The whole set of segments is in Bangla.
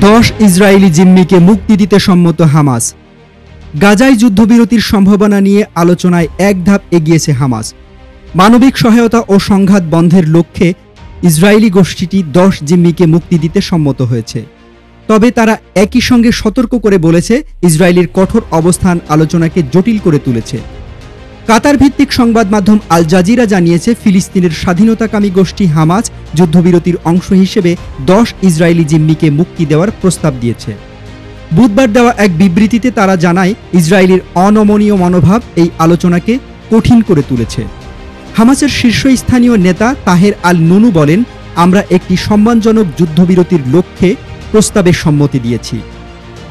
10 ইসরায়েলি জিম্মিকে মুক্তি দিতে সম্মত হামাস। গাজায় যুদ্ধবিরতির সম্ভাবনা নিয়ে আলোচনায় এক ধাপ এগিয়েছে হামাস। মানবিক সহায়তা ও সংঘাত বন্ধের লক্ষ্যে ইসরায়েলি গোষ্ঠীটি 10 জিম্মিকে মুক্তি দিতে সম্মত হয়েছে। তবে তারা একই সঙ্গে সতর্ক করে বলেছে, ইসরায়েলের কঠোর অবস্থান আলোচনাকে জটিল করে তুলেছে। কাতার ভিত্তিক সংবাদ মাধ্যম আল জাজিরা জানিয়েছে, ফিলিস্তিনের স্বাধীনতাকামী গোষ্ঠী হামাস যুদ্ধবিরতির অংশ হিসেবে 10 ইসরায়েলি জিম্মিকে মুক্তি দেওয়ার প্রস্তাব দিয়েছে। বুধবার দেওয়া এক বিবৃতিতে তারা জানায়, ইসরায়েলের অনমনীয় মনোভাব এই আলোচনাকে কঠিন করে তুলেছে। হামাসের শীর্ষস্থানীয় নেতা তাহের আল নুনু বলেন, আমরা একটি সম্মানজনক যুদ্ধবিরতির লক্ষ্যে প্রস্তাবে সম্মতি দিয়েছি।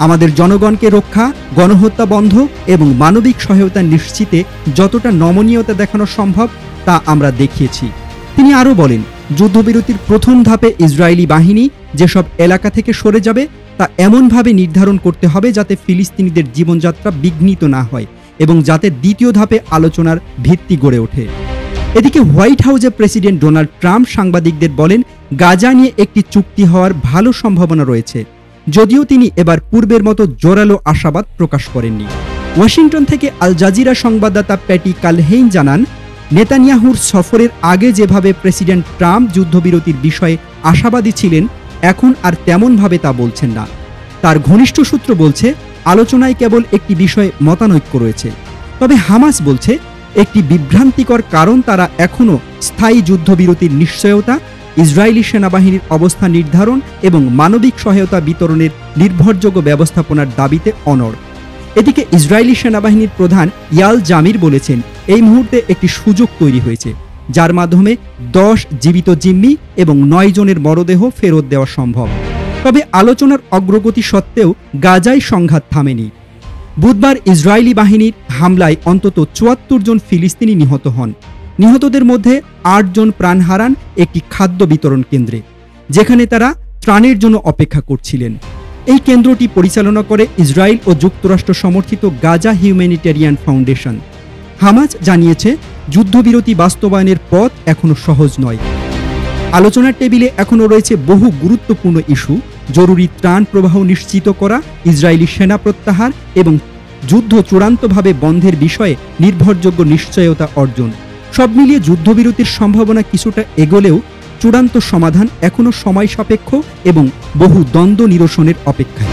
আমাদের জনগণকে রক্ষা, গণহত্যা বন্ধ এবং মানবিক সহায়তা নিশ্চিতে যতটা নমনীয়তা দেখানো সম্ভব তা আমরা দেখিয়েছি। তিনি আরও বলেন, যুদ্ধবিরতির প্রথম ধাপে ইসরায়েলি বাহিনী যেসব এলাকা থেকে সরে যাবে তা এমনভাবে নির্ধারণ করতে হবে যাতে ফিলিস্তিনিদের জীবনযাত্রা বিঘ্নিত না হয় এবং যাতে দ্বিতীয় ধাপে আলোচনার ভিত্তি গড়ে ওঠে। এদিকে হোয়াইট হাউসে প্রেসিডেন্ট ডোনাল্ড ট্রাম্প সাংবাদিকদের বলেন, গাজা নিয়ে একটি চুক্তি হওয়ার ভালো সম্ভাবনা রয়েছে, যদিও তিনি এবার পূর্বের মতো জোরালো আশাবাদ প্রকাশ করেননি। ওয়াশিংটন থেকে আল জাজিরা সংবাদদাতা প্যাটি কালহেইন জানান, নেতানিয়াহুর সফরের আগে যেভাবে প্রেসিডেন্ট ট্রাম্প যুদ্ধবিরতির বিষয়ে আশাবাদী ছিলেন, এখন আর তেমনভাবে তা বলছেন না। তার ঘনিষ্ঠ সূত্র বলছে, আলোচনায় কেবল একটি বিষয়ে মতানৈক্য রয়েছে। তবে হামাস বলছে, একটি বিভ্রান্তিকর কারণ তারা এখনও স্থায়ী যুদ্ধবিরতির নিশ্চয়তা, ইসরায়েলি সেনাবাহিনীর অবস্থান নির্ধারণ এবং মানবিক সহায়তা বিতরণের নির্ভরযোগ্য ব্যবস্থাপনার দাবিতে অনড়। এদিকে ইসরায়েলি সেনাবাহিনীর প্রধান ইয়াল জামির বলেছেন, এই মুহূর্তে একটি সুযোগ তৈরি হয়েছে, যার মাধ্যমে 10 জীবিত জিম্মি এবং 9 জনের মরদেহ ফেরত দেওয়া সম্ভব। তবে আলোচনার অগ্রগতি সত্ত্বেও গাজায় সংঘাত থামেনি। বুধবার ইসরায়েলি বাহিনীর হামলায় অন্তত 74 জন ফিলিস্তিনি নিহত হন। নিহতদের মধ্যে 8 জন প্রাণ হারান একটি খাদ্য বিতরণ কেন্দ্রে, যেখানে তারা ত্রাণের জন্য অপেক্ষা করছিলেন। এই কেন্দ্রটি পরিচালনা করে ইসরায়েল ও যুক্তরাষ্ট্র সমর্থিত গাজা হিউম্যানিটেরিয়ান ফাউন্ডেশন। হামাস জানিয়েছে, যুদ্ধবিরতি বাস্তবায়নের পথ এখনো সহজ নয়। আলোচনার টেবিলে এখনও রয়েছে বহু গুরুত্বপূর্ণ ইস্যু, জরুরি ত্রাণ প্রবাহ নিশ্চিত করা, ইসরায়েলি সেনা প্রত্যাহার এবং যুদ্ধ চূড়ান্তভাবে বন্ধের বিষয়ে নির্ভরযোগ্য নিশ্চয়তা অর্জন। সব মিলিয়ে যুদ্ধবিরতির সম্ভাবনা কিছুটা এগোলেও চূড়ান্ত সমাধান এখনও সময় সাপেক্ষ এবং বহু দ্বন্দ্ব নিরসনের অপেক্ষায়।